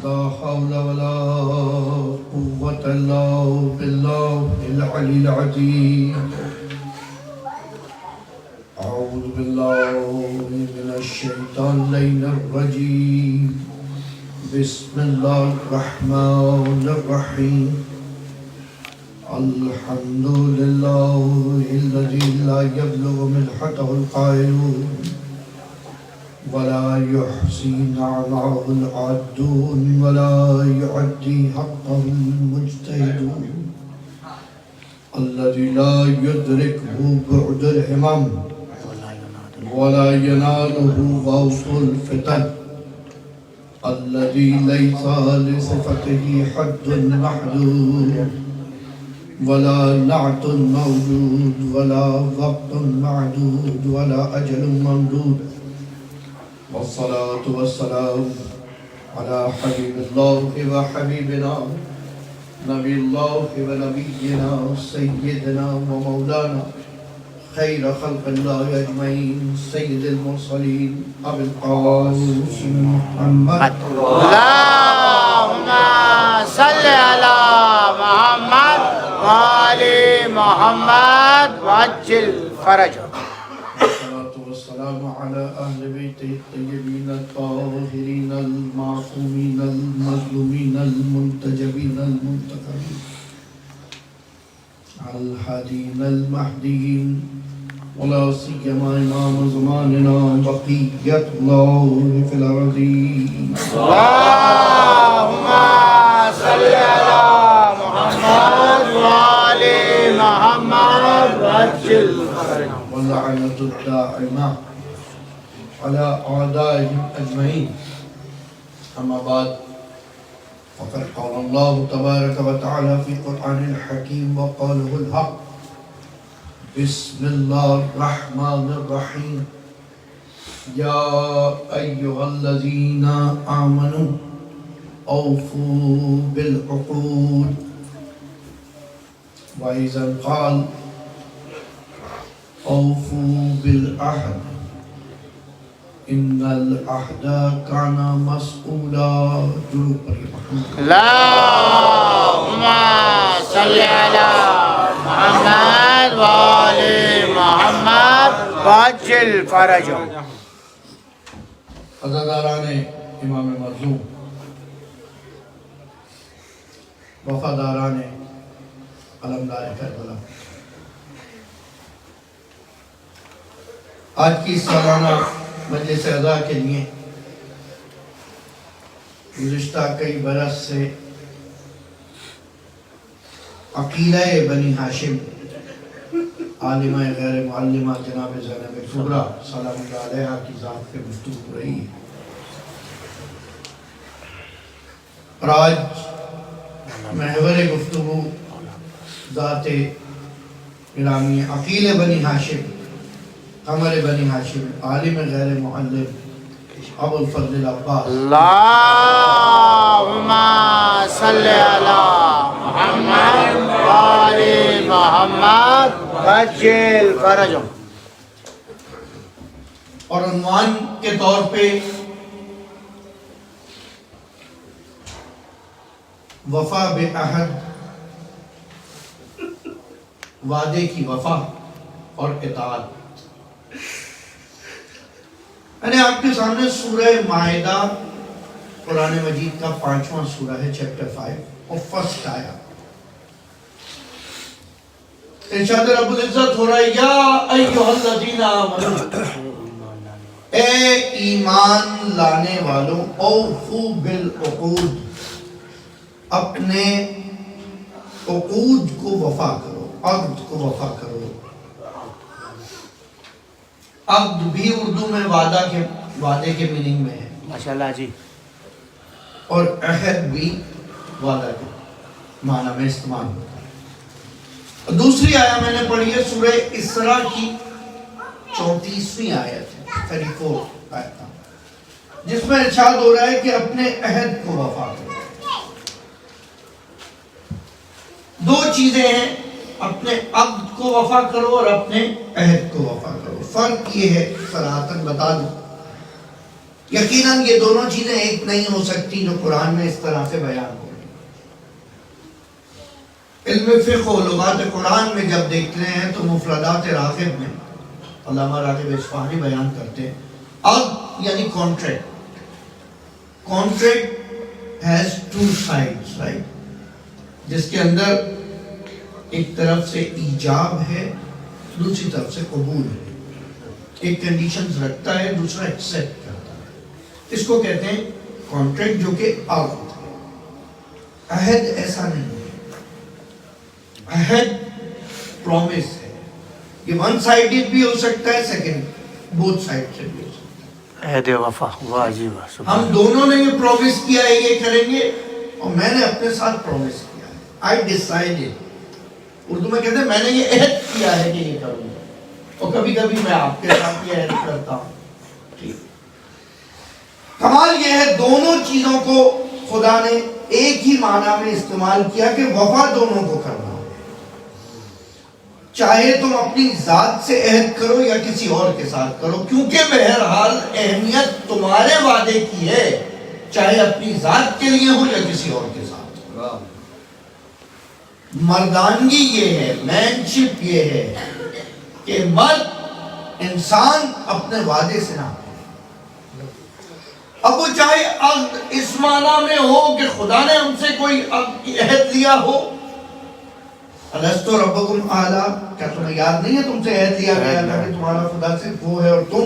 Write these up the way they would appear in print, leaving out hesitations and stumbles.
لا حول ولا قوة إلا بالله العلي العظيم. أعوذ بالله من الشيطان الرجيم. بسم الله الرحمن الرحيم. الحمد لله الذي لا يبلغ ملحته القائلون ولا يحصي نعمه العادون ولا يعدي حقه المجتهدون الذي لا يدركه بعد الهمم ولا يناله غوث الفتن الذي ليس لصفته حد محدود ولا نعت موجود ولا وقت معدود ولا أجل ممدود. والصلاة والسلام على حبيب الله وحبيبنا نبي الله ونبينا سيدنا ومولانا خير خلق الله أجمعين سيد المرسلين أبي القاسم محمد. اللهم صل على محمد وآل محمد وعجل فرجه. والسلام على أهل بيته الطيبين الطاهرين المعصومين المظلومين المنتجبين المنتخبين الهادين المهديين ولا سيما إمام زماننا بقية الله في الأرضين. اللهم صل على محمد وآل محمد وعجل فرجه. واللعنة الدائمة على أعدائهم أجمعين. أما بعد فقد قال الله تبارك وتعالى في القرآن الحكيم وقاله الحق. بسم الله الرحمن الرحيم. يا أيها الذين آمنوا أوفوا بالعقود. وإذا قال أوفوا بالعهد إن العهد كان مسؤولا. اللهم صل على محمد وآل محمد وعجل فرجه. عزاداران امام مظلوم، وفاداران علمدار کربلا، آج کی سالانہ مجلس ادا کے لیے گزشتہ کئی برس سے عقیلہ بنی ہاشم عالمہ غیر معلمہ جناب زینب کبریٰ سلام اللہ علیہ کی ذات پہ گفتگو رہی ہے. اور آج محور گفتگو ذات گرامی عقیل بنی ہاشم قمر بنی ہاشم عالم غیر معلم ابو الفضل العباس. اللهم صل على محمد وآل محمد وعجل فرجه. اور عنوان کے طور پہ وفا بعہد، وعدے کی وفا اور اطاعت. میں نے آپ کے سامنے سورہ مائدہ قرآن مجید کا 5واں سورہ ہے، چیپٹر 5 اور فرسٹ آیا. ارشاد رب العزت ہو رہا ہے یا ایھا الذین آمنوا، اے ایمان لانے والوں، اوفو بالعقود، اپنے عقود کو وفا کرو، عقد کو وفا کرو. عقد بھی اردو میں وعدے کے میننگ میں ہے ماشاءاللہ جی، اور عہد بھی وعدہ کے معنی میں استعمال ہوتا ہے. دوسری آیت میں نے پڑھی ہے سورہ اسراء کی 34ویں آیت ہے، 34 آیت، جس میں ارشاد ہو رہا ہے کہ اپنے عہد کو وفا کرو. دو چیزیں ہیں، اپنے عقد کو وفا کرو اور اپنے عہد کو وفا کرو. فرق یہ ہے، صراحتاً بتا دوں، یقیناً یہ دونوں چیزیں ایک نہیں ہو سکتی جو قرآن میں اس طرح سے بیان ہو رہی. علم فقہ و لغات قرآن میں جب دیکھتے ہیں تو مفردات راغب میں علامہ راغب اصفہانی بیان کرتے ہیں عقد یعنی contract. Contract has two sides right, جس کے اندر ایک طرف سے ایجاب ہے دوسری طرف سے قبول ہے. ایک کنڈیشنز رکھتا ہے دوسرا ایکسیپٹ کرتا ہے. اس کو کہتے ہیں کانٹریکٹ جو کہ عقد ہے. عہد ایسا نہیں ہے. عہد پرومس ہے. یہ ون سائیڈڈ بھی ہو سکتا ہے، سیکنڈ بوتھ سائیڈ سے بھی ہو سکتا ہے. عہد وفا. واہ جی واہ. ہم دونوں نے یہ پرومس کیا ہے یہ کریں گے، اور میں نے اپنے ساتھ پرومس کیا ہے. آئی ڈیسائیڈڈ. اردو میں کہتے ہیں میں نے یہ عہد کیا ہے کہ یہ کروں گا. اور کبھی کبھی میں آپ کے ساتھ یہ عہد کرتا ہوں. ٹھیک. کمال یہ ہے دونوں چیزوں کو خدا نے ایک ہی معنی میں استعمال کیا کہ وفا دونوں کو کرنا. چاہے تم اپنی ذات سے عہد کرو یا کسی اور کے ساتھ کرو، کیونکہ بہرحال اہمیت تمہارے وعدے کی ہے، چاہے اپنی ذات کے لیے ہو یا کسی اور کے ساتھ. مردانگی یہ ہے، مینشپ یہ ہے کہ مرد انسان اپنے وعدے سے نہ. اب وہ چاہے عہد اس معنی میں ہو کہ خدا نے ہم سے کوئی عہد لیا ہو، الستو ربکم اعلیٰ، کیا تمہیں یاد نہیں ہے تم سے عہد لیا گیا تھا کہ تمہارا خدا صرف وہ ہے اور تم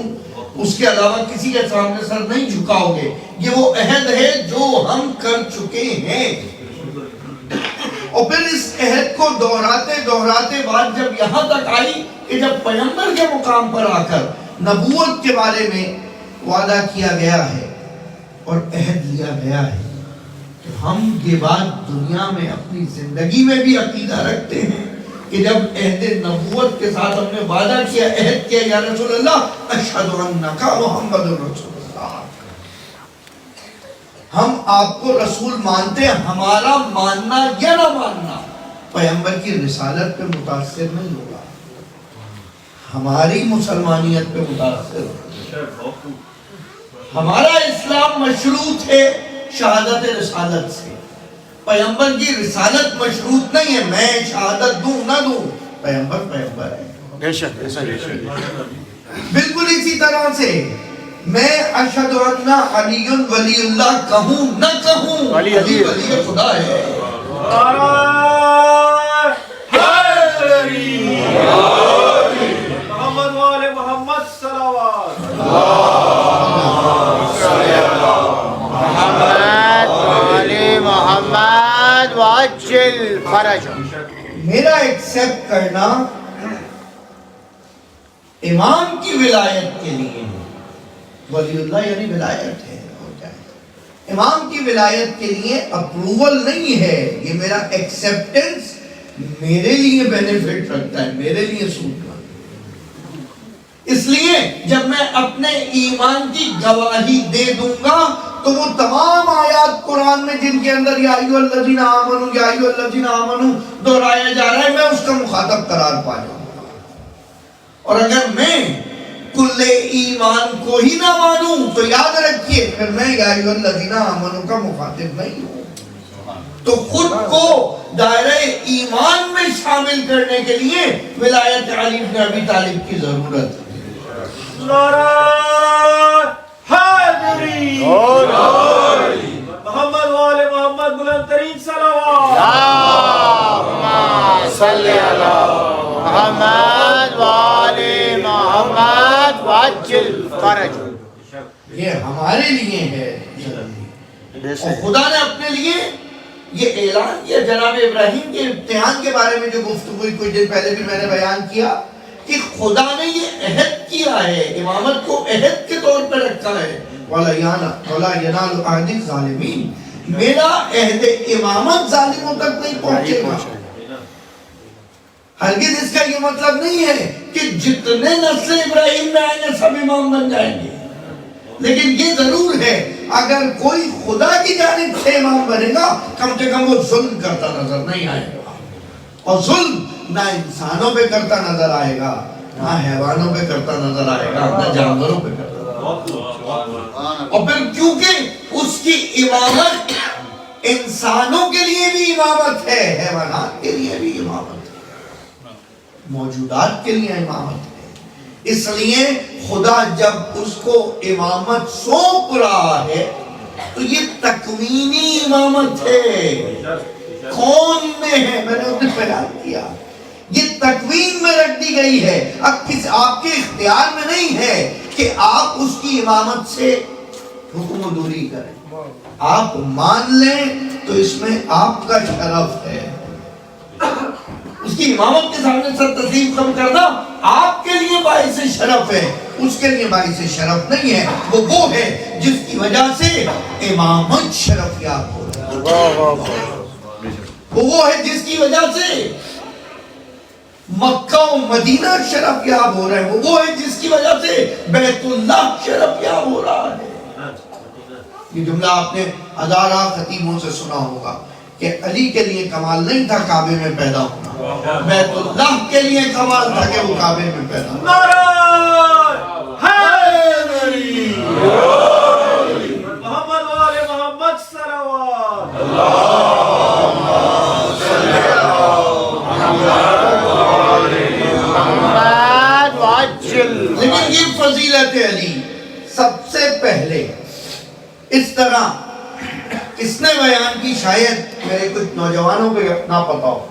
اس کے علاوہ کسی کے سامنے سر نہیں جھکاؤ گے. یہ وہ عہد ہے جو ہم کر چکے ہیں. اور پھر اس عہد کو دہراتے بات جب یہاں تک آئی کہ جب پیغمبر کے مقام پر آ کر نبوت کے بارے میں وعدہ کیا گیا ہے اور عہد لیا گیا ہے، تو ہم یہ بات دنیا میں اپنی زندگی میں بھی عقیدہ رکھتے ہیں کہ جب عہد نبوت کے ساتھ ہم نے وعدہ کیا، عہد کیا یا رسول اللہ اشہد انک محمد رسول اللہ، ہم آپ کو رسول مانتے ہیں. ہمارا ماننا یا نہ ماننا پیغمبر کی رسالت پہ متاثر نہیں ہوگا، ہماری مسلمانیت پہ متاثر ہوگا. ہمارا اسلام مشروط ہے شہادت رسالت سے. پیغمبر کی رسالت مشروط نہیں ہے، میں شہادت دوں نہ دوں، پیغمبر ہے. بے شک بے شک. بالکل اسی طرح سے میں اشہد ان علی ولی اللہ کہوں نہ کہوں، علی ولی خدا ہے. محمد والے محمد صلوات. محمد وآل محمد وعجل فرجهم. میرا ایکسپٹ کرنا امام کی ولایت کے لیے ہے. ولی اللہ یعنی ولایت ہے. امام کی ولایت کے لیے اپروول نہیں ہے، یہ میرا ایکسپٹنس میرے لیے بینیفٹ رکھتا ہے، میرے لیے سوٹ رکھتا ہے. اس لیے جب میں اپنے ایمان کی گواہی دے دوں گا تو وہ تمام آیات قرآن میں جن کے اندر یا ایھا الذین آمنو یا ایھا الذین آمنو دہرایا جا رہا ہے، میں اس کا مخاطب قرار پا جاؤں گا. اور اگر میں کل ایمان کو ہی نہ مانوں تو یاد رکھیے پھر میں یا ایھا الذین آمنو کا مخاطب نہیں ہوں. تو خود کو دائرہ ایمان میں شامل کرنے کے لیے ولایت علی بن ابی طالب کی ضرورت ہے. حیدری محمد والے محمد بلند ترین صلوات. اللہم صلی علی محمد وآل محمد وعجل فرجهم. یہ ہمارے لیے ہے بے اور شک. خدا نے اپنے لیے یہ اعلان کیا. جناب ابراہیم کے امتحان کے بارے میں جو گفتگو کچھ دن پہلے بھی میں نے بیان کیا کہ خدا نے یہ عہد کیا ہے، امامت کو عہد کے طور پر رکھا ہے. وَلَا يَنَالُ عَهْدِ الظَّالِمِينَ، میرا عہد امامت ظالموں تک نہیں پہنچے گا. ہرگز اس کا یہ مطلب نہیں ہے کہ جتنے نسل ابراہیم میں آئیں گے سب امام بن جائیں گے، لیکن یہ ضرور ہے اگر کوئی خدا کی جانب سے امام بنے گا کم سے کم وہ ظلم کرتا نظر نہیں آئے گا. اور ظلم نہ انسانوں پہ کرتا نظر آئے گا، نہ حیوانوں پہ کرتا نظر آئے گا، نہ جانوروں پہ کرتا. اور پھر کیونکہ اس کی امامت انسانوں کے لیے بھی امامت ہے، حیوانات کے لیے بھی امامت ہے، موجودات کے لیے امامت ہے، اس لیے خدا جب اس کو امامت سونپ رہا ہے تو یہ تکوینی امامت ہے، کون میں ہے، میں نے اسے بیان کیا، یہ تکوین میں رکھ دی گئی ہے، اب آپ کے اختیار میں نہیں ہے کہ آپ اس کی امامت سے حکم و دوری کریں، آپ مان لیں تو اس میں آپ کا شرف ہے، اس کی امامت کے سامنے سر تسلیم کم کرنا آپ کے لیے باعث شرف ہے، اس کے لیے باعث شرف نہیں ہے، وہ ہے جس کی وجہ سے امامت شرف یاب ہو رہا ہے، وہ ہے جس کی وجہ سے مکہ و مدینہ شرف یاب ہو رہے ہیں، وہ ہے جس کی وجہ سے بیت اللہ شرف یاب ہو رہا ہے۔ یہ جملہ آپ نے ہزارہ خطیبوں سے سنا ہوگا کہ علی کے لیے کمال نہیں تھا کعبے میں پیدا ہونا، بیت اللہ کے لیے کمال تھا کہ وہ کعبے میں پیدا ہونا۔ محمد والے محمد صلوات، محمد وعجل۔ لیکن یہ فضیلت علی سب سے پہلے اس طرح کس نے بیان کی، شاید میرے کچھ نوجوانوں کو نہ پتا ہو،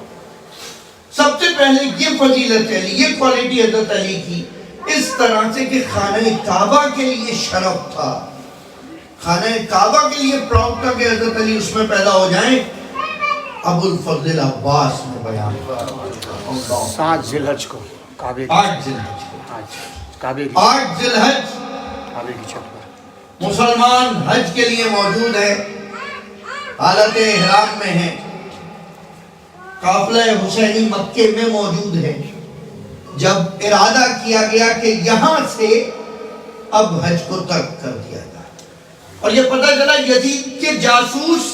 سب سے پہلے یہ فضیلت علی، یہ کوالٹی حضرت علی کی اس طرح سے کہ خانہ کعبہ کے لیے شرف تھا، خانہ کعبہ کے لیے پراؤڈ تھا کہ حضرت علی اس میں پیدا ہو جائیں۔ ابو الفضل عباس نے بیان کیا 7 ذی الحج کو کعبے کی 8 ذی الحج، کعبے کی 8 ذی الحج کعبے کی چھت پر مسلمان حج کے لیے موجود ہے، حالت احرام میں ہے، قافلہ حسینی مکے میں موجود ہے، جب ارادہ کیا گیا کہ یہاں سے اب حج کو ترک کر دیا جائے، اور یہ پتہ چلا یزید کے جاسوس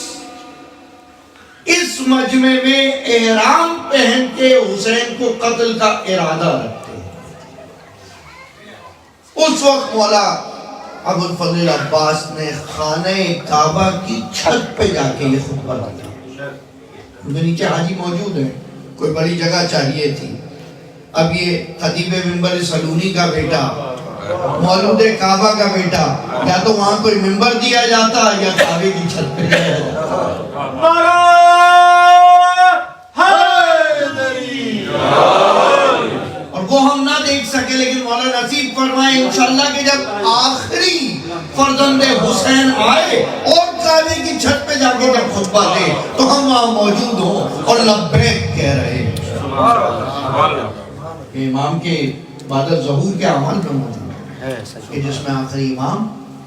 اس مجمع میں احرام پہن کے حسین کو قتل کا ارادہ رکھتے ہیں، اس وقت مولا ابو الفضل عباس نے خانہ کعبہ کی چھت پہ جا کے یہ خطبہ دیا، ان کے نیچے حاجی موجود ہیں، کوئی بڑی جگہ چاہیے تھی، اب یہ خطیب منبر سلونی کا بیٹا، مولود کعبہ کا بیٹا، یا تو وہاں کوئی منبر دیا جاتا یا کعبے کی چھت پہ دیا جاتا، اور وہ ہم نہ دیکھ سکے، لیکن مولا نصیب فرمائے انشاءاللہ کہ جب آخری فرزند حسین آئے اور کعبے کی چھت پہ جا کے جب خطبہ دے تو ہم وہاں موجود ہوں اور لبیک کہہ رہے ہیں، امام کے بعد ظہور کے اعمال میں موجود ہے کہ جس میں آخری امام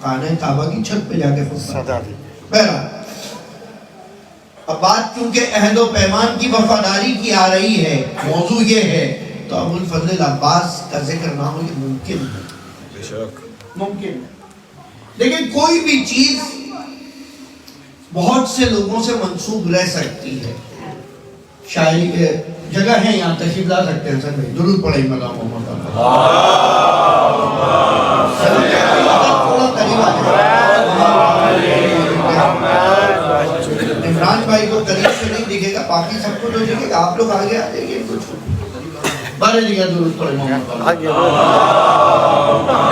خانہ کعبہ کی چھت پہ جا کے خطبہ دے۔ بہرحال اب بات کیونکہ عہد و پیمان کی وفاداری کی آ رہی ہے، موضوع یہ ہے تو ابو الفضل عباس کا ذکر نہ ہو یہ ممکن ہے، ممکن ہے، لیکن کوئی بھی چیز بہت سے لوگوں سے منسوب رہ سکتی ہے، شاعری کے جگہ ہے یہاں تشریف لا سکتے ہیں، سر بھائی درود پڑھیں مولا محمد عمران بھائی کو قریب سے نہیں دکھے گا، باقی سب کو تو دکھے گا، آپ لوگ آگے آ جائیے، کچھ بارے لگا درود پڑھیں محمد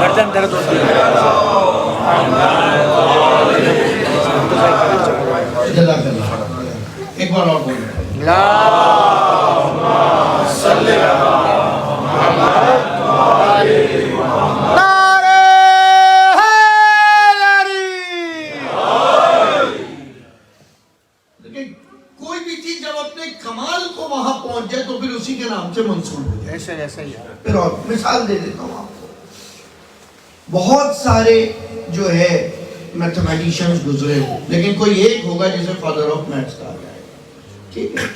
گردن درد ہوتی ہے۔ جزاک اللہ، ایک بار اور بولیں کوئی بھی چیز جب اپنے کمال کو وہاں پہنچ جائے تو پھر اسی کے نام سے منسوب ہو جائے۔ ایسے ہی ہے۔ پھر اور مثال دے دیتا ہوں آپ کو، بہت سارے جو ہے میتھمیٹیشنز گزرے ہو، لیکن کوئی ایک ہوگا جسے فادر آف میتھس کہا جائے، ٹھیک ہے،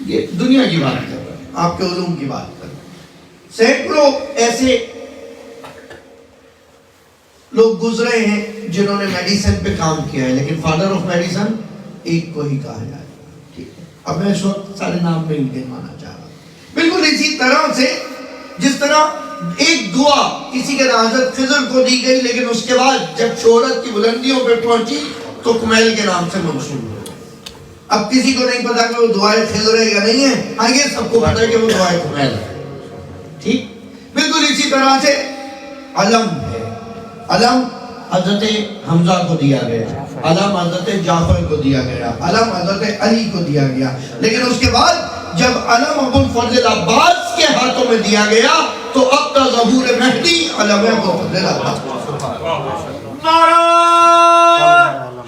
یہ دنیا کی بات کر رہے ہیں، آپ کے علوم کی بات کر رہے ہیں، سینکڑوں ایسے لوگ گزرے ہیں جنہوں نے میڈیسن پہ کام کیا ہے، لیکن فادر آف میڈیسن ایک کو ہی کہا جائے، ٹھیک ہے، اب میں اس وقت سارے نام نہیں گنوانا چاہ رہا، بالکل اسی طرح سے جس طرح ایک دعا کسی کے حضرت خضر کو دی گئی، لیکن اس کے بعد جب شہرت کی بلندیوں پہ پہنچی تو کمیل کے نام سے منسوب ہو گئی۔ اب کسی کو نہیں پتا کہ وہ دعائے خضر ہے یا نہیں ہے، ہاں یہ سب کو پتا ہے کہ وہ دعائے کمیل ہے۔ ٹھیک، بالکل اسی طرح سے علم ہے، علم حضرت حمزہ کو دیا گیا، علم حضرت جعفر کو دیا گیا، علم حضرت علی کو دیا گیا، لیکن اس کے بعد جب علم ابو الفضل عباس کے ہاتھوں میں دیا گیا تو اب تا ظہور مہدی علم ابو الفضل عباس۔ نعرہ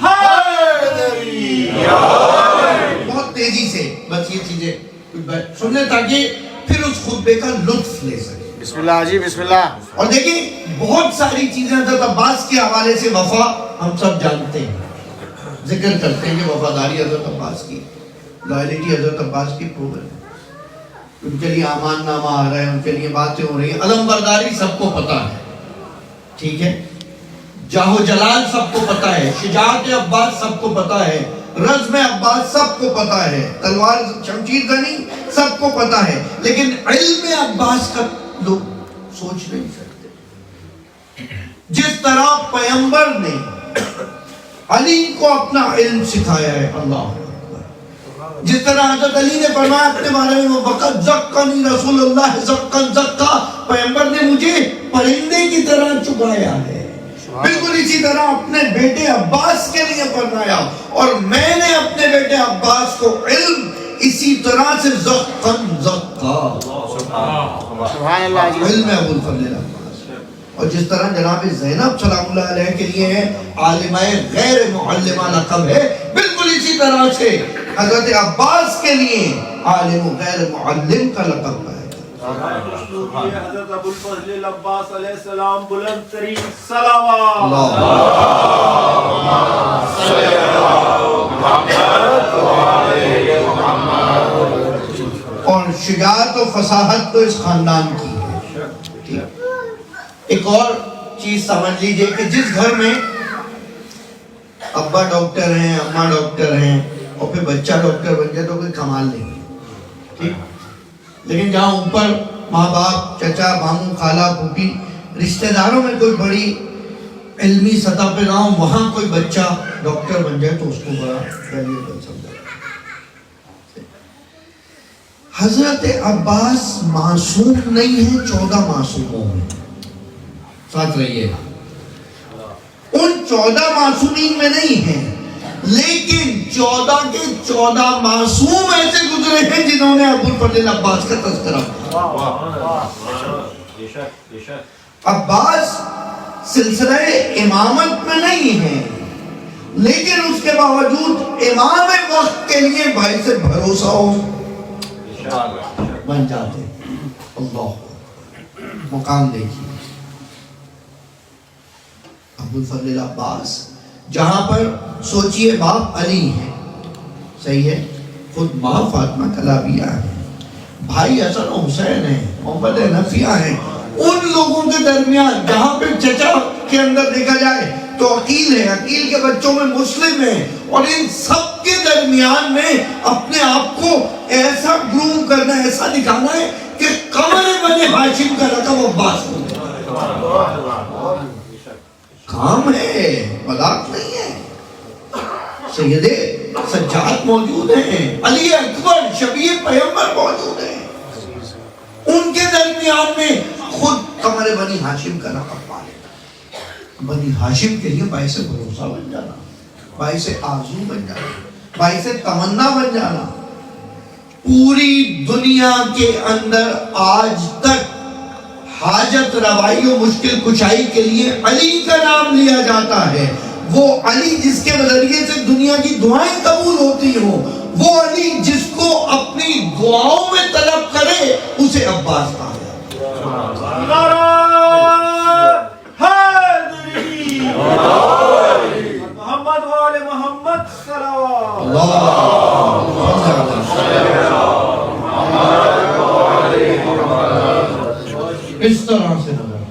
حیدری، بہت تیزی سے بس یہ چیزیں سن لیں تاکہ پھر اس خطبے کا لطف لے سکیں۔ بسم اللہ جی، بسم اللہ۔ اور دیکھیں بہت ساری چیزیں حضرت عباس کے حوالے سے وفا ہم سب جانتے ہیں، ذکر کرتے ہیں کہ وفاداری حضرت عباس کی، لائلٹی حضرت عباس کی پروون ہے، ان کے لیے امان نامہ آ رہا ہے، ان کے لیے باتیں ہو رہی ہیں، علم برداری سب کو پتا ہے، ٹھیک ہے، جاہ و جلال سب کو پتا ہے، شجاعت عباس سب کو پتا ہے، رزم عباس سب کو پتا ہے، تلوار شمشیر زنی سب کو پتا ہے، لیکن علم عباس کا لوگ سوچ نہیں سکتے۔ جس طرح پیغمبر نے علی کو اپنا علم سکھایا ہے، اللہ اکبر، جس طرح حضرت علی نے فرمایا اپنے بارے میں وقت زکانی رسول اللہ زکن زکا، پیغمبر نے مجھے پرندے کی طرح چبایا ہے، بالکل اسی طرح اپنے بیٹے عباس کے لیے فرمایا، اور میں نے اپنے بیٹے عباس کو علم اسی طرح سے زکن زکا، سبحان اللہ جی۔ علم ابو الفضل عباس، اور جس طرح جناب زینب سلام اللہ علیہ کے لیے ہے عالمہ غیر معلمہ لقب ہے، بالکل اسی طرح سے حضرت عباس کے لیے عالم غیر معلم کا لقب ہے۔ حضرت ابو الفضل عباس علیہ السلام بلند ترین صلوات۔ اور شجاعت و فصاحت تو اس خاندان کی ہے، ٹھیک۔ ایک اور چیز سمجھ لیجئے کہ جس گھر میں ابا ڈاکٹر ہیں، اماں ڈاکٹر ہیں، اور پھر بچہ ڈاکٹر بن جائے تو کوئی کمال نہیں ہے، ٹھیک، لیکن جہاں اوپر ماں باپ، چچا، ماموں، خالہ، پھوپھی، رشتہ داروں میں کوئی بڑی علمی سطح پہ نہ ہو، وہاں کوئی بچہ ڈاکٹر بن جائے تو اس کو بڑا ویلیوبل سمجھا۔ حضرت عباس معصوم نہیں ہے 14 معصوموں میں، ساتھ رہیے گا، ان 14 معصومین میں نہیں ہیں، لیکن 14 کے 14 معصوم ایسے گزرے ہیں جنہوں نے ابو الفضل عباس کا تذکرہ کیا۔ عباس سلسلہ امامت میں نہیں ہے، لیکن اس کے باوجود امام وقت کے لیے باعث بھروسہ ہو بن جاتے ہیں۔ اللہ مقام دیکھیے، ابو الفضل عباس جہاں پر سوچئے باپ علی ہے، صحیح ہے، خود ماں فاطمہ کلابیہ ہے، بھائی حسن و حسین ہیں، محمد حنفیہ ہیں، ان لوگوں کے درمیان جہاں پہ چچا کے اندر دیکھا جائے تو عقیل ہے، عقیل کے بچوں میں مسلم ہے، اور ان سب کے درمیان میں اپنے آپ کو ایسا گروم کرنا، ایسا دکھانا ہے کہ قمر بنی ہاشم کا لقب عباس ہو گیا۔ کام ہے، مذاق نہیں ہے۔ سید سجاد موجود ہیں، علی اکبر شبیہ پیغمبر موجود ہیں، ان کے درمیان میں خود قمر بنی ہاشم کا لقب پا لیتا، بنی ہاشم کے لیے باعث بھروسہ بن جانا، باعث آرزو بن جانا، باعث تمنا بن جانا۔ پوری دنیا کے اندر آج تک حاجت روائی و مشکل کشائی کے لیے علی کا نام لیا جاتا ہے، وہ علی جس کے ذریعے سے دنیا کی دعائیں قبول ہوتی ہوں، وہ علی جس کو اپنی دعاؤں میں طلب کرے اسے عباس کہا جاتا ہے۔ نعرہ حیدری، محمد وآل محمد صلوات۔ اس طرح سے نظر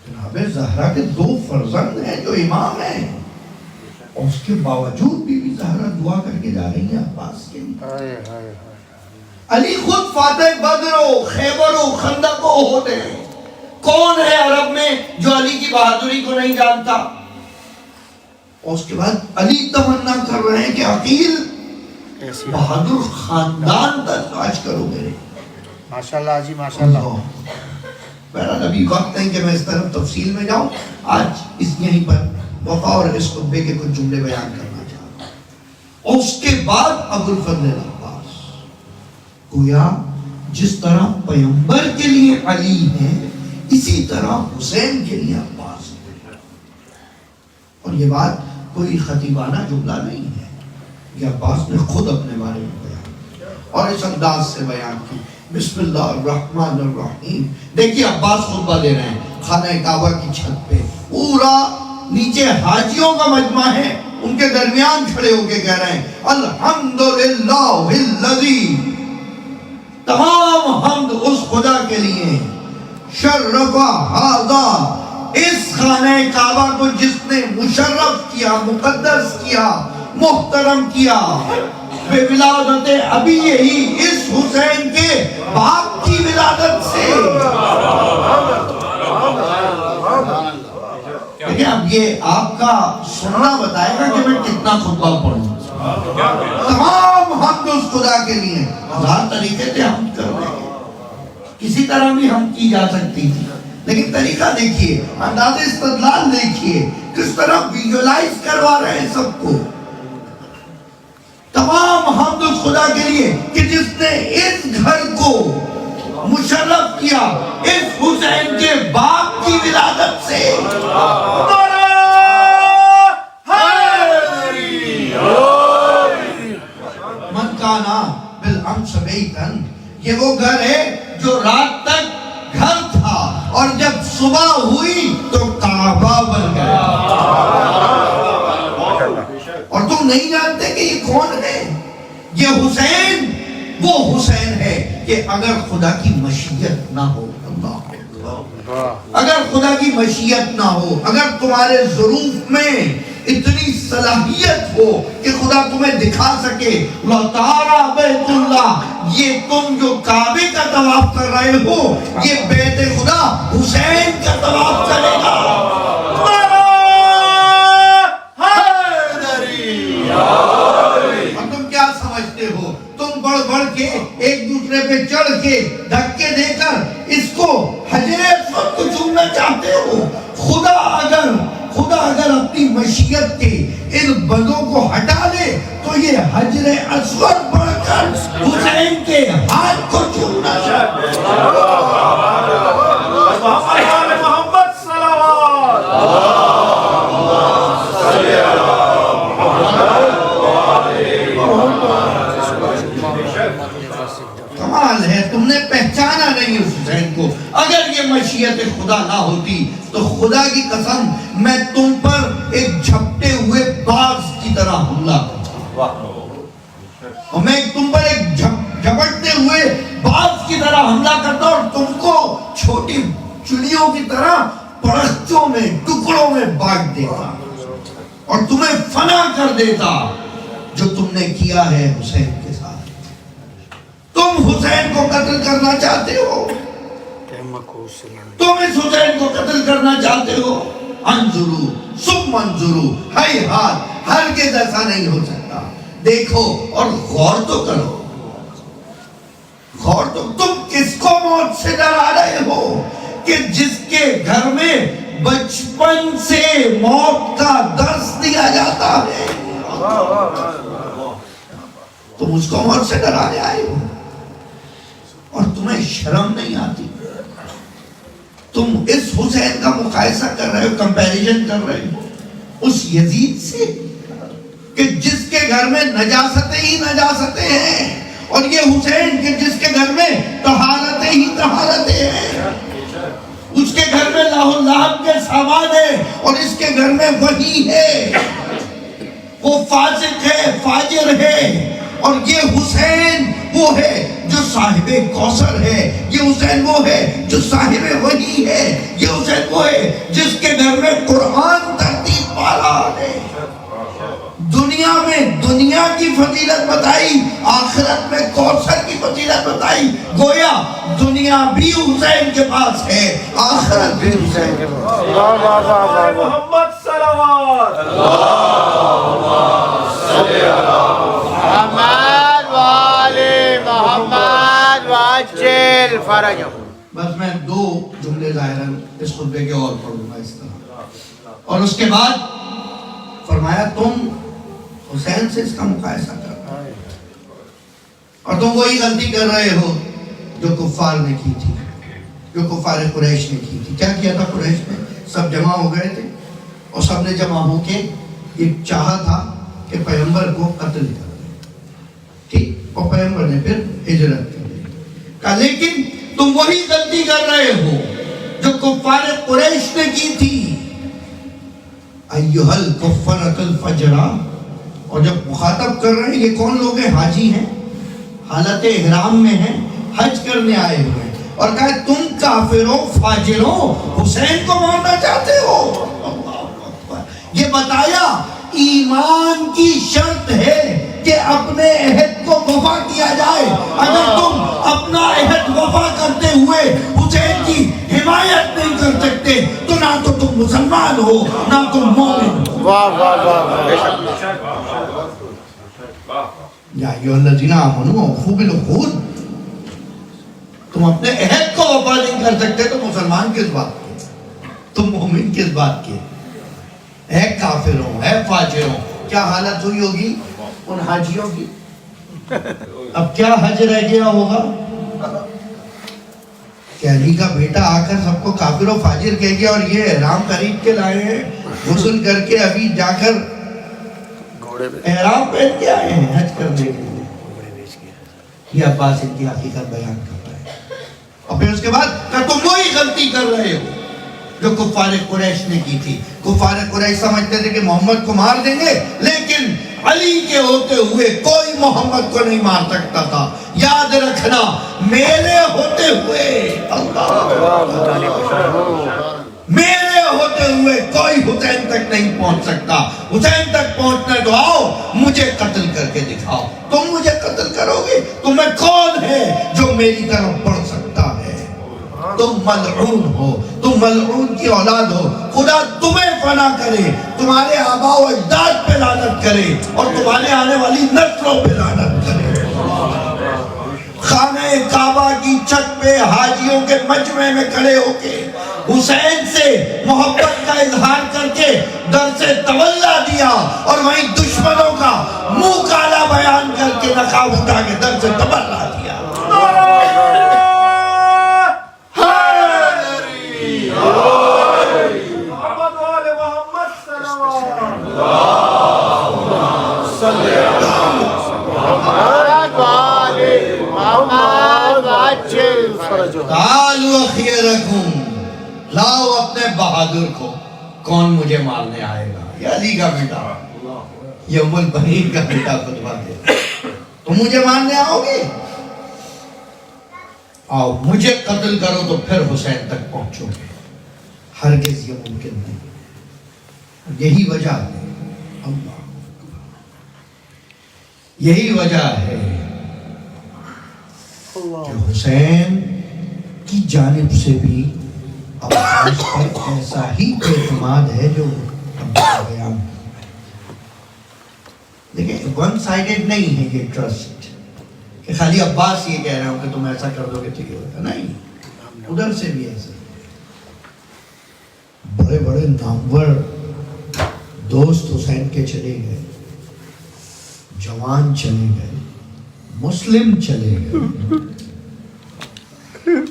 جناب زہرا کے 2 فرزند ہیں جو امام ہیں، اور اس کے باوجود بھی زہرا دعا کر کے جا رہی ہیں عباس کے لیے۔ علی خود فاتح بدر و خیبر و خندق و احد ہے. کون ہے عرب میں جو علی کی بہادری کو نہیں جانتا؟ اور اس کے بعد علی تمنا کر رہے ہیں کہ عقیل بہادر خاندان تاج کرو میرے. ماشاءاللہ جی ماشاءاللہ. بہرحال ابھی وقت نہیں کہ میں اس طرف تفصیل میں جاؤں. آج اس یہیں پر موقع اور اس خطبے کے کچھ جملے بیان کرنا چاہتا ہوں. اور اس کے بعد ابو الفضل العباس گویا جس طرح پیغمبر کے لیے علی ہے اسی طرح حسین کے لیے عباس ہے. اور یہ بات کوئی خطیبانہ جملہ نہیں ہے، یہ عباس نے خود اپنے بارے میں بیان کیا اور اس انداز سے بیان کی. بسم اللہ الرحمن الرحیم. دیکھیے عباس خطبہ دے رہے ہیں خانہ کعبہ کی چھت پہ. پورا نیچے حاجیوں کا مجمع ہے، ان کے درمیان کھڑے ہو کے کہہ رہے ہیں الحمدللہ الذی، تمام حمد اس خدا کے لیے، شرف ھذا، اس خانہ کعبہ کو جس نے مشرف کیا، مقدس کیا، محترم کیا بے ولادت ابی ہی، اس حسین کے باپ کی ولادت سے. لیکن اب یہ آپ کا سننا بتائے گا کہ میں کتنا خطبہ پڑھوں. تمام حمد اس خدا کے لیے. ہزار طریقے تھے حمد کرنے کے، کسی طرح بھی حمد کی جا سکتی تھی، لیکن طریقہ دیکھیے، انداز استدلال دیکھیے، کس طرح ویژولائز کروا رہے ہیں سب کو. تمام حمد اس خدا کے لیے کہ جس نے اس گھر کو مشرف کیا اس حسین کے باپ کی ولادت سے. من کانا بالامس بیتن، یہ وہ گھر ہے جو رات تک گھر تھا اور جب صبح ہوئی تو کعبہ بن گیا. اور تم نہیں جانتے کہ یہ کون ہے؟ یہ حسین وہ حسین ہے کہ اگر خدا کی مشیت نہ ہو، اگر خدا کی مشیت نہ ہو، اگر تمہارے ظروف میں اتنی صلاحیت ہو کہ خدا تمہیں دکھا سکے لَطَارَ بیت اللہ، یہ تم جو کعبے کا طواف کر رہے ہو یہ بیت خدا حسین کا طواف کرے گا. اور تم کیا سمجھتے ہو؟ تم بڑھ بڑھ کے ایک دوسرے پہ چڑھ کے دھکے دے کر اس کو حجر اسود کو چومنا چاہتے ہو. خدا اگر اپنی مشیت کے ان بندوں کو ہٹا دے تو یہ حجر اسود بڑھ کر حسین کے ہاتھ کو چومنا چاہتے محمد صلوات. کمال ہے، تم نے پہچانا نہیں اس حسین کو. اگر یہ مشیت خدا نہ ہوتی تو خدا کی قسم میں تم پر ایک جھپٹے ہوئے باز کی طرح حملہ کرتا، اور میں تم پر ایک جھپٹتے ہوئے باز کی طرح حملہ کرتا اور تم کو چھوٹی چڑیوں کی طرح پرستوں میں ٹکڑوں میں بانٹ دیتا اور تمہیں فنا کر دیتا جو تم نے کیا ہے حسین کے ساتھ. تم حسین کو قتل کرنا چاہتے ہو، تم اس حسین کو قتل کرنا چاہتے ہو. انظرو ثم انظرو، ہائے ہاتھ، ہرگز ایسا نہیں ہو سکتا. دیکھو اور غور تو کرو، غور تو. تم کس کو موت سے ڈرا رہے ہو کہ جس کے گھر میں بچپن سے موت کا درس دیا جاتا ہے تم اس کو موت سے ڈرانے آئے ہو. اور تمہیں شرم نہیں آتی؟ تم اس حسین کا مقایسہ کر رہے ہو، کمپیریزن کر رہے ہو اس یزید سے کہ جس کے گھر میں نجاستیں ہی نجاستیں ہیں، اور یہ حسین کہ جس کے گھر میں طہارتیں ہی طہارتیں ہیں. اس کے گھر میں لاہ اللہب کے سامان ہے اور اس کے گھر میں وہی ہے. وہ فاسق ہے، فاجر ہے. اور یہ حسین وہ ہے جو صاحب کوثر ہے، یہ حسین وہ ہے جو صاحب وحی ہے، یہ حسین وہ ہے جس کے گھر میں قرآن ترتیب پا رہا ہے. دنیا میں دنیا کی فضیلت بتائی، آخرت میں کوثر کی فضیلت فرمائی گویا دنیا بھی حسین کے پاس ہے، آخرت بھی حسین کے پاس ہے۔ واہ واہ واہ واہ واہ۔ محمد صلوات محمد وآل محمد وعجل فرجهم۔ بس میں 2 جملے ظاہراً اس خطبے کے اور پڑھوں گا اس طرح، اور اس کے بعد فرمایا تم حسین سے اس کا مقایسہ کر رہے ہو اور تم وہی غلطی کر رہے ہو جو کفار نے کی تھی، جو کفار قریش نے کی تھی۔ کیا کیا تھا قریش نے؟ سب جمع ہو گئے تھے اور سب نے جمع ہو کے ایک چاہا تھا کہ پیغمبر کو قتل کر دیں، ٹھیک، اور پیغمبر نے پھر ہجرت کر دی۔ کہا لیکن تم وہی غلطی کر رہے ہو جو کفار قریش نے کی تھی۔ ایھا الکفرۃ الفجرہ، اور جب مخاطب کر رہے ہیں یہ کون لوگ ہیں؟ حاجی ہیں، حالت احرام میں ہیں، حج کرنے آئے ہوئے ہیں، اور کہا تم کافروں فاجروں حسین کو مارنا چاہتے ہو۔ یہ بتایا ایمان کی شرط ہے کہ اپنے عہد کو وفا کیا جائے۔ اگر تم اپنا عہد وفا کرتے ہوئے حسین کی حمایت نہیں کر سکتے تو نہ تو تم مسلمان ہو نہ تم مومن ہو۔ واہ واہ واہ واہ۔ یا ایھا الذین آمنوا اوفوا بالعقود، تم اپنے عہد کو وفا نہیں کر سکتے تو مسلمان کس بات کے، تم مومن کس بات کے؟ اے کافروں، اے فاجروں، کیا حالت ہوئی ہوگی ان حاجیوں کی؟ اب کیا حج رہ گیا ہوگا کہ علی کا بیٹا آ کر سب کو کافر و فاجر کہہ گیا، اور یہ احرام خرید کے لائے ہیں، غسل کر کے ابھی جا کر احرام پہن کے آئے ہیں حج کرنے کے لیے۔ یہ عباس ان کی حقیقت بیان کر رہے ہیں، اور پھر اس کے بعد کہ تم وہی غلطی کر رہے ہو جو کفار قریش نے کی تھی۔ کفار قریش سمجھتے تھے کہ محمد کو مار دیں گے، لیکن علی کے ہوتے ہوئے کوئی محمد کو نہیں مار سکتا تھا۔ یاد رکھنا میرے ہوتے ہوئے میرے ہوتے ہوئے کوئی حسین تک نہیں پہنچ سکتا۔ حسین تک پہنچنے تو آؤ، مجھے قتل کر کے دکھاؤ۔ تم مجھے قتل کرو گے تو میں کون ہے جو میری طرف بڑھ سکتا ہے؟ تم ملعون ہو، تم ملعون کی اولاد ہو، خدا تمہیں فنا کرے، تمہارے آباء و اجداد پہ لعنت کرے اور تمہارے آنے والی نسلوں پہ لعنت کرے۔ خانہ کعبہ کی چھت پہ حاجیوں کے مجمع میں کھڑے ہو کے حسین سے محبت کا اظہار کر کے در سے تولا دیا، اور وہیں دشمنوں کا منہ کالا بیان کر کے نقاب اٹھا کے در سے تولا دیا۔ محمد وآل محمد صلوات محمد وآل محمد وعجل فرجهم۔ تعالوا خیرکم، لاؤ اپنے بہادر کو، کون مجھے مارنے آئے گا؟ یہ علی کا بیٹا، یہ ام البنین کا بیٹا خطبہ دے، تم مجھے مارنے آؤ گے؟ آؤ مجھے قتل کرو تو پھر حسین تک پہنچو گے۔ ہرگز یہ ممکن نہیں۔ یہی وجہ ہے، اللہ یہی وجہ ہے کہ حسین کی جانب سے بھی عباس پر ایسا ہی اعتماد ہے جو بیان۔ دیکھیں ون سائیڈڈ نہیں ہے یہ ٹرسٹ کہ خالی عباس یہ کہہ رہے ہوں کہ تم ایسا کر دو گے تو یہ ہوگا، نہیں، ادھر سے بھی ایسا۔ بڑے بڑے نامور دوست حسین کے چلے گئے، جوان چلے گئے، مسلم چلے گئے،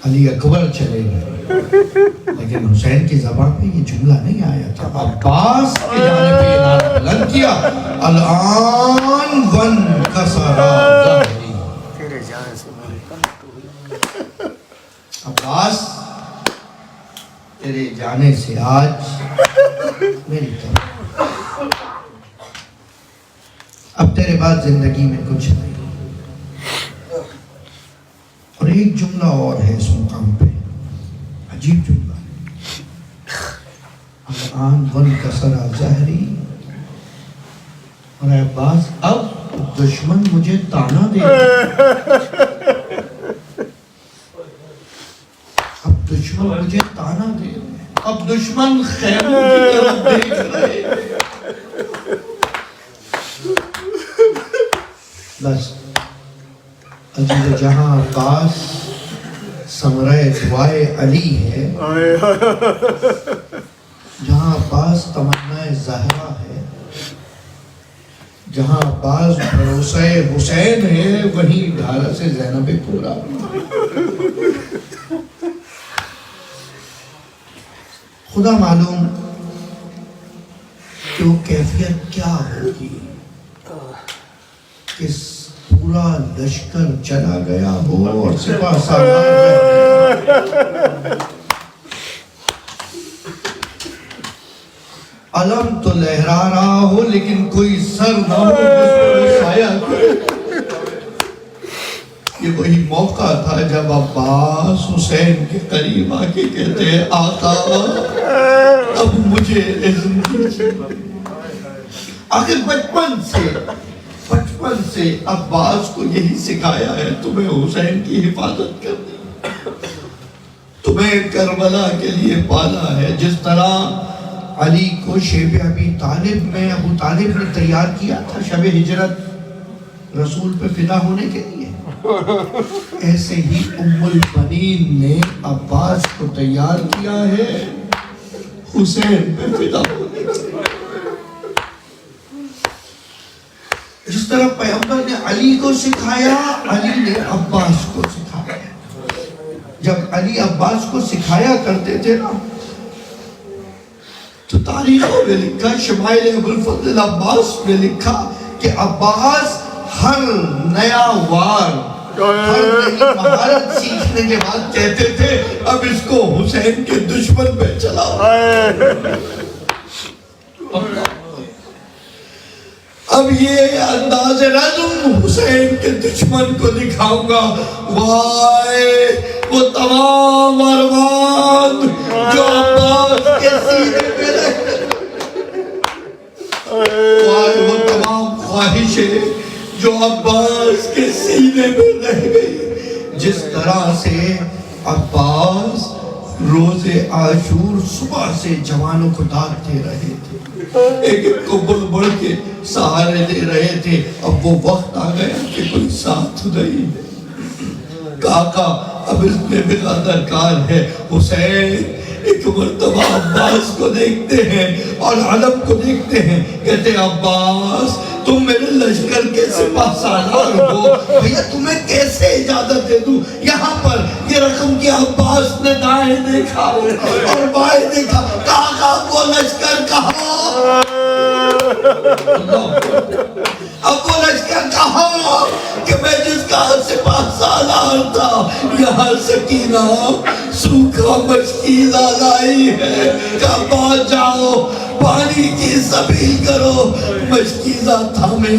علی اکبر چلے گئے، لیکن حسین کی زبان پہ یہ جملہ نہیں آیا تھا۔ عباس کی جانب پہ یہ نعرہ بلند کیا، الآن ون کسرا ظہری، تیرے جانے سے عباس تیرے جانے سے آج میری طرف، اب تیرے بعد زندگی میں کچھ نہیں۔ اور ایک جملہ اور ہے اس مقام پہ، عجیب جملہ ہے، الآن ون کسرا ظہری، اور اے عباس اب دشمن مجھے تانا دے گا، اب مجھے تانا دے رہے ہیں، اب دشمن خیموں کی طرف دیکھ رہے ہیں۔ بس عزیز جہاں عباس ثمرہ دعائے علی ہے، جہاں عباس تمنا زہرا ہے، جہاں عباس بھروسہ حسین ہے، وہیں ڈھارا سے زینب پورا۔ خدا معلوم کہ وہ کیفیت کیا ہوگی کہ پورا لشکر چلا گیا ہو اور سپاہ سالار علم تو لہرا رہا ہو لیکن کوئی سر نہ ہو جس پر سایہ کرے۔ یہ وہی موقع تھا جب عباس حسین کے قریب آ کے کہتے ہیں آقا اب مجھے اذن دیجیے۔ آخر بچپن سے عباس کو یہی سکھایا ہے تمہیں حسین کی حفاظت کرنی، تمہیں کربلا کے لیے پالا ہے۔ جس طرح علی کو شیب ابی طالب میں ابو طالب نے تیار کیا تھا شب ہجرت رسول پہ فدا ہونے کے لیے، ایسے ہی ام البنین نے عباس کو تیار کیا ہے حسین پہ فدا ہونے کے لیے۔ جس طرح پیغمبر نے علی کو سکھایا، علی نے عباس کو سکھایا۔ جب علی عباس کو سکھایا کرتے تھے نا تو تاریخوں میں لکھا، شمائل ابو الفضل عباس میں لکھا کہ عباس ہر نیا وار، ہر نئی مہارت سیکھنے کے بعد کہتے تھے اب اس کو حسین کے دشمن پہ چلاؤ۔ اب یہ انداز رزم حسین کے دشمن کو دکھاؤں گا۔ وائے وہ تمام ارمان جو عباس کے سینے میں رہے، وائے وہ تمام خواہشیں جو عباس کے سینے میں رہ گئی۔ جس طرح سے عباس روز عاشور صبح سے جوانوں کو داد دے رہے تھے، ایک ایک کو بڑھ بڑھ کے سہارے دے رہے تھے، اب وہ وقت آ گیا کہ کوئی ساتھ نہیں ہے۔ کاکا اب اس میں بلا درکار ہے۔ حسین ایک مرتبہ عباس کو دیکھتے ہیں اور علم کو دیکھتے ہیں، کہتے ہیں عباس تم میرے لشکر کے سپاہ سالار ہو، بھیا تمہیں کیسے اجازت دے دوں؟ یہاں پر یہ رقم کی عباس نے دائیں دیکھا اور بائیں دیکھا، کہا وہ لشکر کہاں؟ اب وہ لشکر کہاں کہ میں جس کا سپاہ سالار تھا؟ یہاں سکینہ سوکھا مشکیزہ لائی ہے، کہا جاؤ پانی کی سبیل کرو۔ مشکیزہ تھامے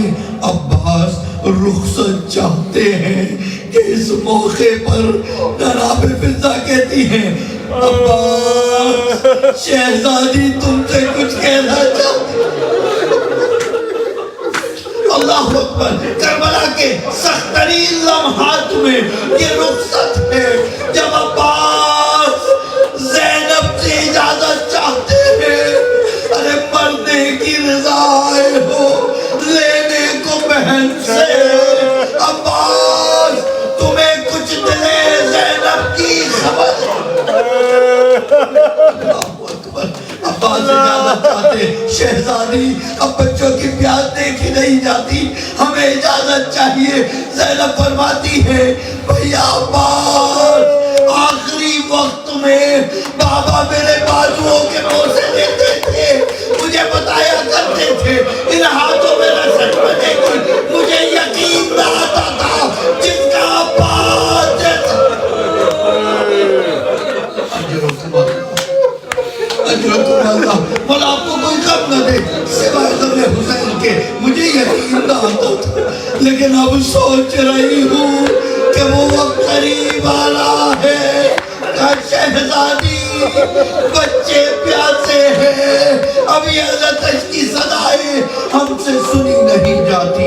عباس رخصت چاہتے ہیں کہ اس موقع پر جناب فضا کہتی ہیں عباس شہزادی تم سے کچھ کہنا چاہتی۔ اللہ اکبر، کربلا کے سخت ترین لمحات میں یہ رخصت ہے جب عباس زینب سے اجازت چاہتے ہیں۔ ارے مرنے کی رضا آئے ہو لینے کو بہن سے، عباس تمہیں کچھ دلے زینب کی خبر۔ اللہ اکبر، عباس اجازت چاہتے، شہزادی اب بچوں کی پیاس دیکھی نہیں جاتی، ہمیں اجازت چاہیے۔ زینب فرماتی ہے بھیا عباس آخری وقت میں بابا میرے بازوؤں کے بوسے دیتے تھے، مجھے بتایا کرتے تھے ان ہاتھوں میں رسد بنے گی، مجھے یقین نہ آتا تھا جس کا عباس جیسا۔ اجرکم اللہ، مولا آپ کو کوئی غم نہ دے سوائے غم حسین کے، مجھے یقین نہ آتا تھا، لیکن اب سوچ رہی ہوں کہ وہ وقت قریب آنا ہے کہ شہزادی بچے پیاسے ہیں، اب یہ لتش کی صدائیں ہم سے سنی نہیں جاتی۔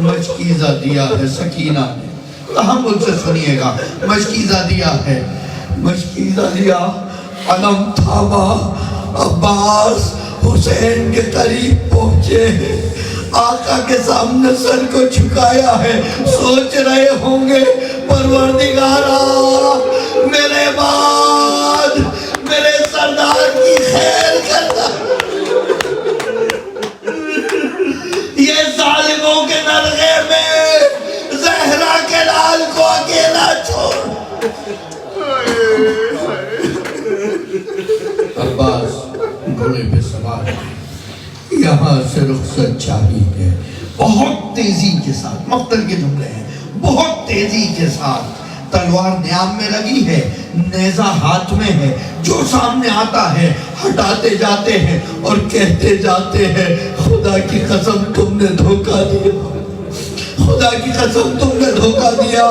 مشکیزہ دیا ہے سکینہ نے، تحمل سے سنیے گا، مشکیزہ دیا ہے مشکیزہ لیا، علم تھاما، عباس حسین کے قریب پہنچے ہیں، آقا کے سامنے سر کو جھکایا ہے، سوچ رہے ہوں گے پروردگارا میرے بعد میرے سردار کی خیر کرنا، یہ ظالموں کے نرغے میں زہرا کے لال کو اکیلا چھوڑ۔ عباس گھوڑے پہ سوار ہے، یہاں سے رخصت چاہیے، بہت تیزی کے ساتھ، مقتل کے جملے ہیں، بہت تیزی کے ساتھ تلوار نیام میں لگی ہے، نیزہ ہاتھ میں ہے، جو سامنے آتا ہے ہٹاتے جاتے ہیں اور کہتے جاتے ہیں خدا کی قسم تم نے دھوکہ دیا، خدا کی قسم تم نے دھوکہ دیا،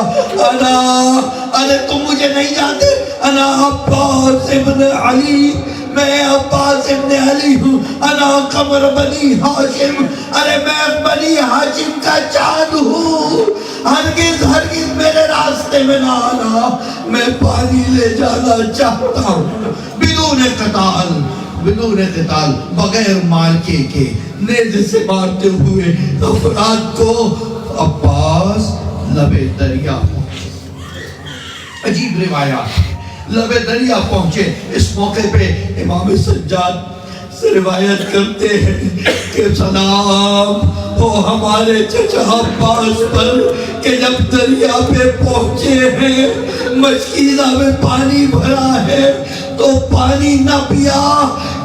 ارے تم مجھے نہیں جانتے، انا عباس ابن علی، میں عباس ابن علی ہوں، انا قمر بنی ہاشم، ارے میں بنی ہاشم کا چاند ہوں، ہرگز میرے راستے میں نہ آنا، میں پانی لے جانا چاہتا ہوں، بدون قتال، بغیر مارکے کے نیزے سے مارتے ہوئے افراد کو عباس لبے دریا پہنچے۔ عجیب روایات ہے، لبے دریا پہنچے۔ اس موقع پہ امام سجاد سے روایت کرتے ہیں کہ سلام ہو ہمارے چچا عباس پر کہ جب دریا پہ پہنچے ہیں، مشکیزہ میں پانی بھرا ہے تو پانی نہ پیا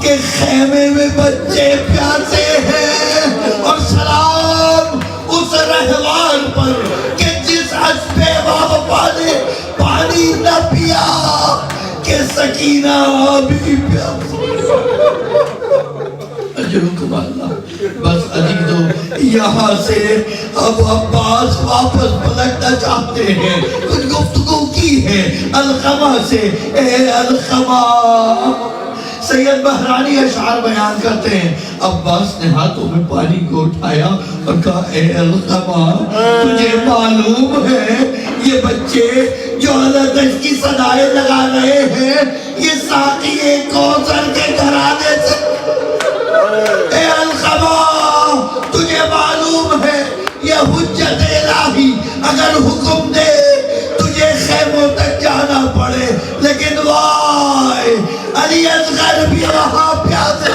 کہ خیمے میں بچے پیاسے ہیں، اور سلام اس رہوار پر کہ جس اسبِ وفا نے پانی نہ پیا کہ سکینہ بھی پیاسے۔ اجرکم اللہ۔ بس عزیزو، یہاں سے اب عباس واپس پلٹنا چاہتے ہیں، کچھ گفتگو کی ہے علقمہ سے، اے علقمہ۔ سید بحرانی اشعار بیان کرتے ہیں، عباس نے ہاتھوں میں پانی کو اٹھایا اور کہا اے علقمہ، تجھے معلوم ہے یہ بچے جو علدش کی صدائیں لگا رہے ہیں یہ ساقی کوثر کے گھرانے سے، اے علقمہ تجھے معلوم ہے یہ حجت الہی اگر حکم دے تجھے خیموں تک جانا پڑے، لیکن وائے علی اصغر بھی وہاں پیاسے۔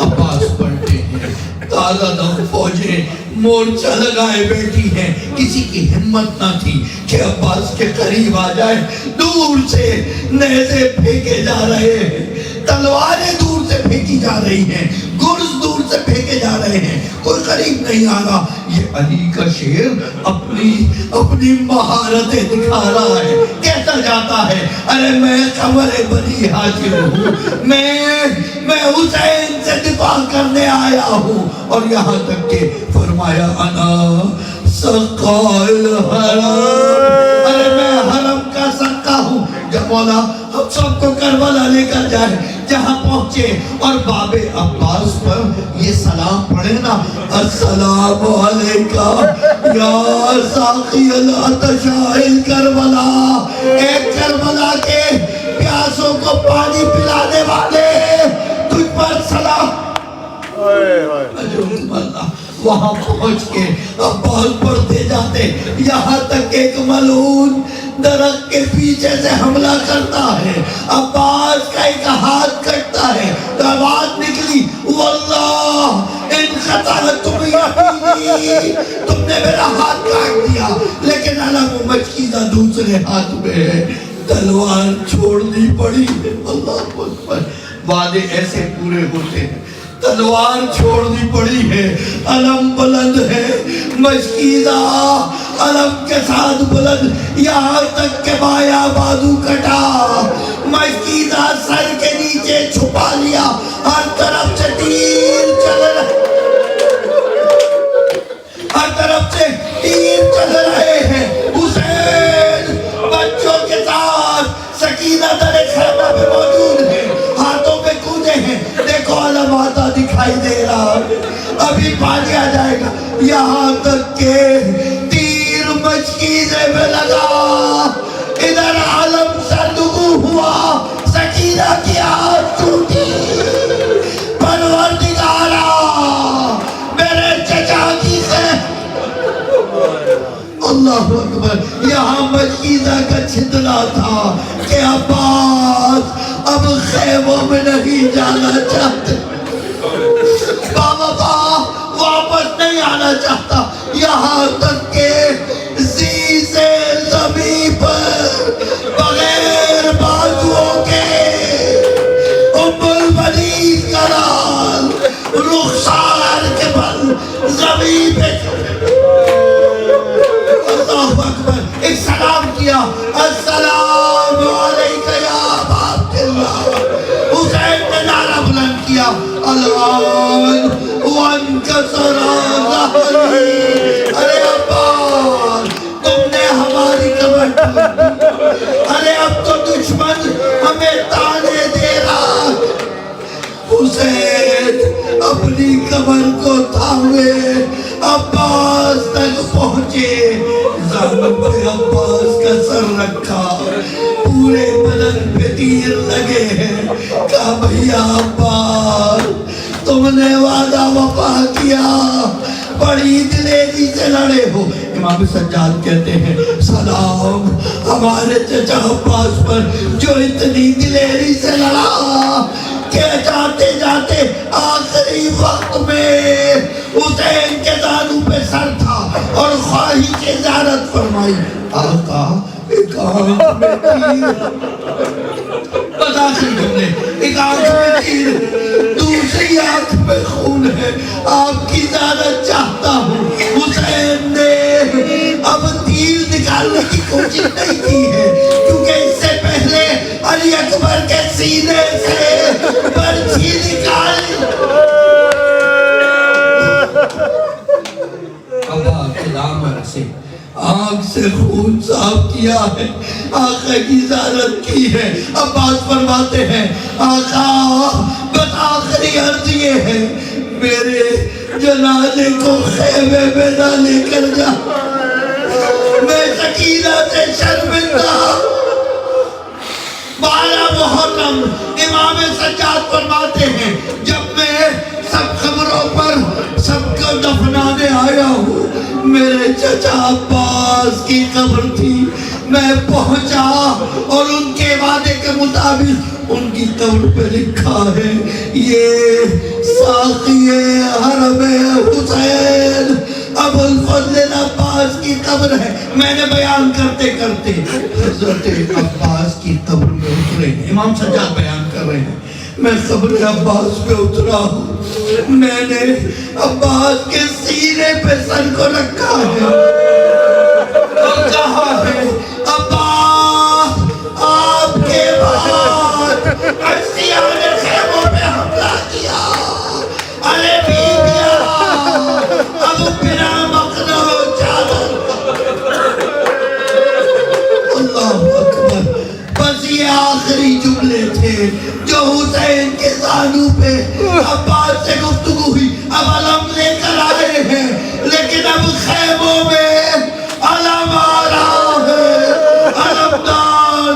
عباس پلٹے ہیں، تازہ دم فوجیں مورچہ لگائے بیٹھی ہیں، کسی کی ہمت نہ تھی کہ عباس کے قریب آ جائے۔ دور سے نیزے پھینکے جا رہے ہیں، تلواریں دور سے پھینکی جا رہی ہیں، گرز دور سے پھینکے جا رہے ہیں، کوئی قریب نہیں آ رہا۔ یہ علی کا شیر اپنی مہارتیں دکھا رہا ہے، کہتا جاتا ہے ارے میں قمر بنی ہاشم ہوں، میں حسین سے دفاع کرنے آیا ہوں، اور یہاں تک کہ فرمایا انا سقائل حرم، ارے میں حرم کا سقا ہوں۔ جب مولا ہم سب کو کربلا لے کر جائے، جہاں پہنچے اور باب عباس پر یہ سلام پڑھے نا، السلام علیکہ یا ساقی العطش کربلا، اے کربلا کے پیاسوں کو پانی پلانے والے، تجھ پر سلام۔ وہاں پہنچ کے عباس پڑھتے جاتے، یہاں تک ایک ملعون درخت کے پیچھے سے حملہ کرتا ہے، عباس کا ایک ہاتھ کٹتا ہے، تو آواز نکلی واللہ ان قطعتم یمینی، تم نے میرا ہاتھ کاٹ دیا، لیکن علم مشکیزہ دوسرے ہاتھ میں ہے، تلوار چھوڑنی پڑی۔ اللہ اکبر، وعدے ایسے پورے ہوتے ہیں، تلوار چھوڑنی پڑی ہے، علم بلند ہے، مشکیزہ علم کے ساتھ بلند، یہاں تک کہ بایاں بازو کٹا، مشکیزہ سر کے نیچے چھپا لیا، ہر طرف سے تیر چل رہے، ہر طرف سے تیر چل رہے ہیں۔ حسین بچوں کے ساتھ سکینہ در خیمہ پہ موجود ہے، ہاتھوں پہ کودے ہیں، دیکھو علم آتا دکھائی دے رہا، ابھی پانی آ جائے گا، یہاں تک کہ تیر مشکیزے میں لگا، اللہ اکبر، یہاں مجیزہ کا چھتلا تھا کہ عباس اب خیموں میں نہیں جانا چاہتے، بابا واپس نہیں آنا چاہتا، یہاں تک کہ زیز زمین پر بغیر بازوؤں کے ام البنین کا لال رخسار کے بل زمین پہ اللہ اکبر ایک سلام کیا، السلام علیکہ یا ابا عبداللہ، حسین نے نعرہ بلند کیا، الان وانکسر ظہری، ارے عباس تم نے ہماری کمر ٹوٹ دی، ارے اب تو دشمن ہمیں تانے دے رہا، حسین اپنی کمر کو تھامے عباس تک پہنچے، زمین پہ عباس کا سر رکھا، پورے بدن پہ تیر لگے ہیں، کہا بھیا عباس تم نے وعدہ وفا کیا، بڑی دلیری سے لڑے ہو، امام سجاد کہتے ہیں سلام ہمارے چچا عباس پر جو اتنی دلیری سے لڑا کہ جاتے جاتے آخری وقت میں حسین کے دانوں پہ سر تھا اور خواہی کی زیارت فرمائی، آقا ایک آنکھ میں تیر، بداخل جملے، ایک آنکھ میں تیر، دوسری آنکھ میں خون ہے، آپ کی زیارت چاہتا ہوں۔ حسین نے اب تیر نکالنے کی کوشش نہیں کی ہے کیونکہ اس سے پہلے علی اکبر کے سینے سے برچھی نکالی، ابا کے دامن سے آنکھ سے خون صاف کیا ہے، آقا کی زیارت کی ہے۔ عباس فرماتے ہیں آقا بس آخری عرض یہ ہے میرے جنازے کو خیمے میں نہ لے کر جا، میں سکینہ سے شرمندہ۔ 12 محرم امام سجاد فرماتے ہیں جب میں سب قبروں پر سب کو دفنانے آیا ہوں، میرے چچا عباس کی قبر تھی، میں پہنچا اور ان کے وعدے کے مطابق ان کی قبر پہ لکھا ہے یہ ساقی حرم حسین ابو الفضل عباس کی قبر ہے۔ میں نے بیان کرتے کرتے حضرت عباس کی قبر میں اترے ہیں، امام سجاد بیان کر رہے ہیں، میں قبر عباس پہ اترا ہوں، میں نے عباس کے سینے پہ سر کو رکھا ہے اور کہا ہے عباس آپ کے بعد عرصیہ نے خیموں پہ حملہ کیا، ارے بیبیا اب بنا مقنع چادر، اللہ اکبر۔ بس یہ آخری جملے تھے جو حسین کے زانوں پہ عباس سے گفتگو ہوئی، اب علم لے کر آئے ہیں لیکن اب خیموں میں علم آ رہا ہے، علمدار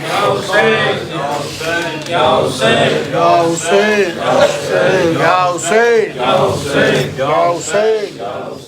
یا حسین یا حسین یا حسین یا حسین یا حسین یا حسین یا حسین